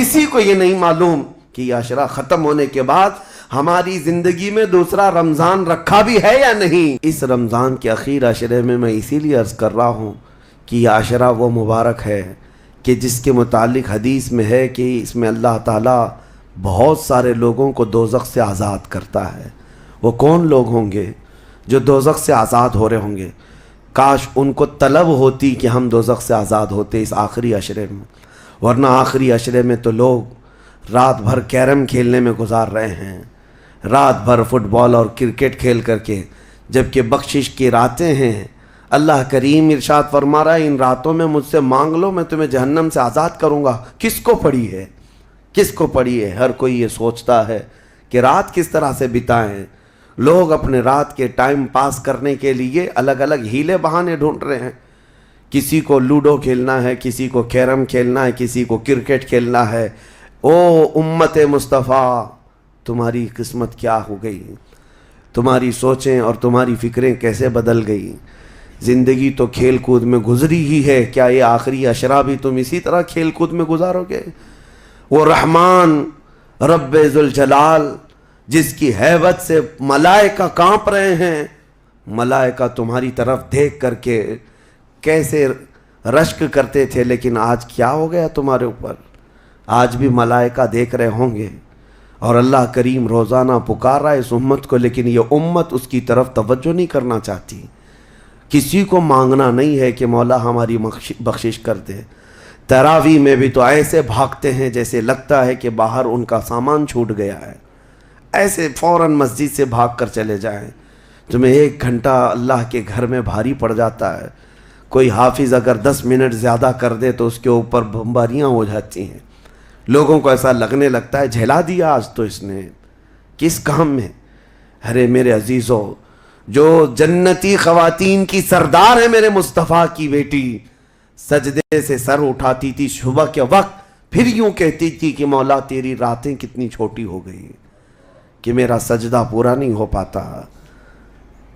کسی کو یہ نہیں معلوم کہ یہ عشرہ ختم ہونے کے بعد ہماری زندگی میں دوسرا رمضان رکھا بھی ہے یا نہیں۔ اس رمضان کے اخیر عشرے میں میں اسی لیے عرض کر رہا ہوں کہ یہ عشرہ وہ مبارک ہے کہ جس کے متعلق حدیث میں ہے کہ اس میں اللہ تعالیٰ بہت سارے لوگوں کو دوزخ سے آزاد کرتا ہے۔ وہ کون لوگ ہوں گے جو دوزخ سے آزاد ہو رہے ہوں گے؟ کاش ان کو طلب ہوتی کہ ہم دوزخ سے آزاد ہوتے اس آخری عشرے میں، ورنہ آخری عشرے میں تو لوگ رات بھر کیرم کھیلنے میں گزار رہے ہیں، رات بھر فٹ بال اور کرکٹ کھیل کر کے، جبکہ بخشش کی راتیں ہیں۔ اللہ کریم ارشاد فرما رہا ہے ان راتوں میں مجھ سے مانگ لو میں تمہیں جہنم سے آزاد کروں گا۔ کس کو پڑی ہے؟ کس کو پڑی ہے؟ ہر کوئی یہ سوچتا ہے کہ رات کس طرح سے بتائیں۔ لوگ اپنے رات کے ٹائم پاس کرنے کے لیے الگ الگ ہیلے بہانے ڈھونڈ رہے ہیں۔ کسی کو لوڈو کھیلنا ہے، کسی کو کیرم کھیلنا ہے، کسی کو کرکٹ کھیلنا ہے۔ او امت مصطفیٰ، تمہاری قسمت کیا ہو گئی؟ تمہاری سوچیں اور تمہاری فکریں کیسے بدل گئی؟ زندگی تو کھیل کود میں گزری ہی ہے، کیا یہ آخری عشرہ بھی تم اسی طرح کھیل کود میں گزارو گے؟ وہ رحمان رب ذوالجلال جس کی ہیبت سے ملائکہ کانپ رہے ہیں، ملائکہ تمہاری طرف دیکھ کر کے کیسے رشک کرتے تھے، لیکن آج کیا ہو گیا تمہارے اوپر؟ آج بھی ملائکہ دیکھ رہے ہوں گے، اور اللہ کریم روزانہ پکار رہا ہے اس امت کو، لیکن یہ امت اس کی طرف توجہ نہیں کرنا چاہتی۔ کسی کو مانگنا نہیں ہے کہ مولا ہماری بخشش کر دے۔ تراویح میں بھی تو ایسے بھاگتے ہیں جیسے لگتا ہے کہ باہر ان کا سامان چھوٹ گیا ہے، ایسے فوراً مسجد سے بھاگ کر چلے جائیں۔ تمہیں 1 گھنٹہ اللہ کے گھر میں بھاری پڑ جاتا ہے، کوئی حافظ اگر 10 منٹ زیادہ کر دے تو اس کے اوپر بمباریاں ہو جاتی ہیں۔ لوگوں کو ایسا لگنے لگتا ہے جھیلا دیا آج تو اس نے، کس کام میں؟ ارے میرے عزیزو، جو جنتی خواتین کی سردار ہے میرے مصطفیٰ کی بیٹی، سجدے سے سر اٹھاتی تھی صبح کے وقت، پھر یوں کہتی تھی کہ مولا تیری راتیں کتنی چھوٹی ہو گئی کہ میرا سجدہ پورا نہیں ہو پاتا،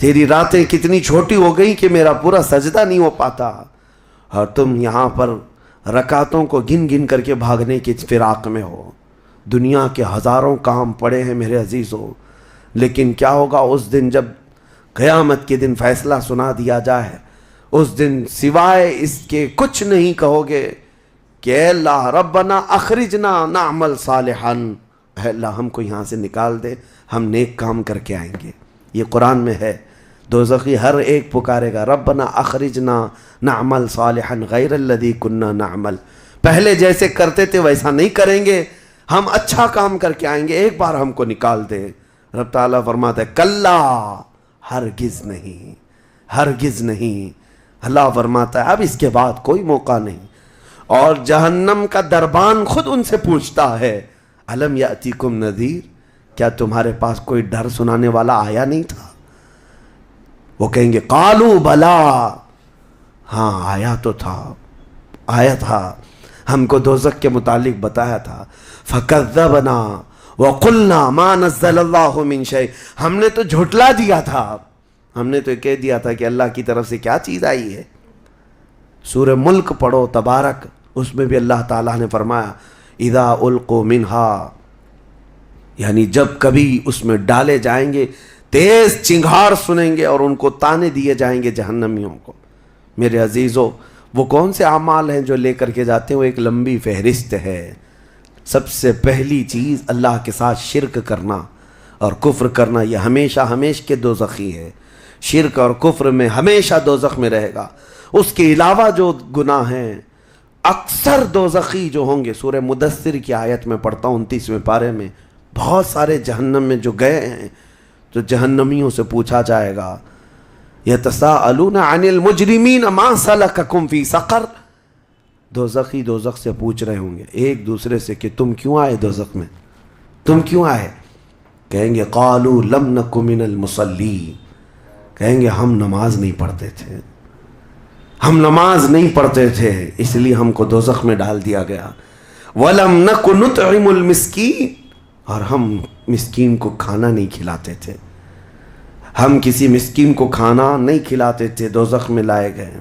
تیری راتیں کتنی چھوٹی ہو گئی کہ میرا پورا سجدہ نہیں ہو پاتا، اور تم یہاں پر رکعتوں کو گن گن کر کے بھاگنے کی فراق میں ہو۔ دنیا کے ہزاروں کام پڑے ہیں میرے عزیزوں، لیکن کیا ہوگا اس دن جب قیامت کے دن فیصلہ سنا دیا جائے؟ اس دن سوائے اس کے کچھ نہیں کہو گے کہ اے اللہ ربنا اخرجنا نعمل صالحا، اے اللہ ہم کو یہاں سے نکال دے، ہم نیک کام کر کے آئیں گے۔ یہ قرآن میں ہے، دوزخی ہر ایک پکارے گا ربنا اخرجنا نعمل صالحا غیر الذی کننا نعمل، پہلے جیسے کرتے تھے ویسا نہیں کریں گے، ہم اچھا کام کر کے آئیں گے، ایک بار ہم کو نکال دے۔ رب تعالیٰ فرماتا ہے کلا، ہرگز نہیں، ہرگز نہیں۔ اللہ فرماتا ہے اب اس کے بعد کوئی موقع نہیں، اور جہنم کا دربان خود ان سے پوچھتا ہے الم یاتیکم نذیر، کیا تمہارے پاس کوئی ڈر سنانے والا آیا نہیں تھا؟ وہ کہیں گے قالوا بلا، ہاں آیا تو تھا، آیا تھا، ہم کو دوزخ کے متعلق بتایا تھا۔ فکذبنا وقلنا ما نزل اللہ من شیء، ہم نے تو جھٹلا دیا تھا، ہم نے تو کہہ دیا تھا کہ اللہ کی طرف سے کیا چیز آئی ہے۔ سورہ ملک پڑھو تبارک، اس میں بھی اللہ تعالیٰ نے فرمایا اذا القوا منہا، یعنی جب کبھی اس میں ڈالے جائیں گے تیز چنگھاڑ سنیں گے اور ان کو تانے دیے جائیں گے جہنمیوں کو۔ میرے عزیزو، وہ کون سے اعمال ہیں جو لے کر کے جاتے ہیں؟ وہ ایک لمبی فہرست ہے۔ سب سے پہلی چیز اللہ کے ساتھ شرک کرنا اور کفر کرنا، یہ ہمیشہ ہمیشہ کے دوزخی ہے، شرک اور کفر میں ہمیشہ دوزخ میں رہے گا۔ اس کے علاوہ جو گناہ ہیں اکثر دوزخی جو ہوں گے، سورہ مدثر کی آیت میں پڑھتا ہوں 29ویں پارے میں، بہت سارے جہنم میں جو گئے ہیں تو جہنمیوں سے پوچھا جائے گا یتساءلون عن المجرمین ما سلککم فی سقر، دوزخی دوزخ سے پوچھ رہے ہوں گے ایک دوسرے سے کہ تم کیوں آئے دوزخ میں، تم کیوں آئے؟ کہیں گے قالوا لم نک من المصلی، کہیں گے ہم نماز نہیں پڑھتے تھے، ہم نماز نہیں پڑھتے تھے اس لیے ہم کو دوزخ میں ڈال دیا گیا۔ وَلَمْ نَكُ نُطْعِمُ الْمِسْكِينَ، اور ہم مسکین کو کھانا نہیں کھلاتے تھے، ہم کسی مسکین کو کھانا نہیں کھلاتے تھے، دوزخ میں لائے گئے۔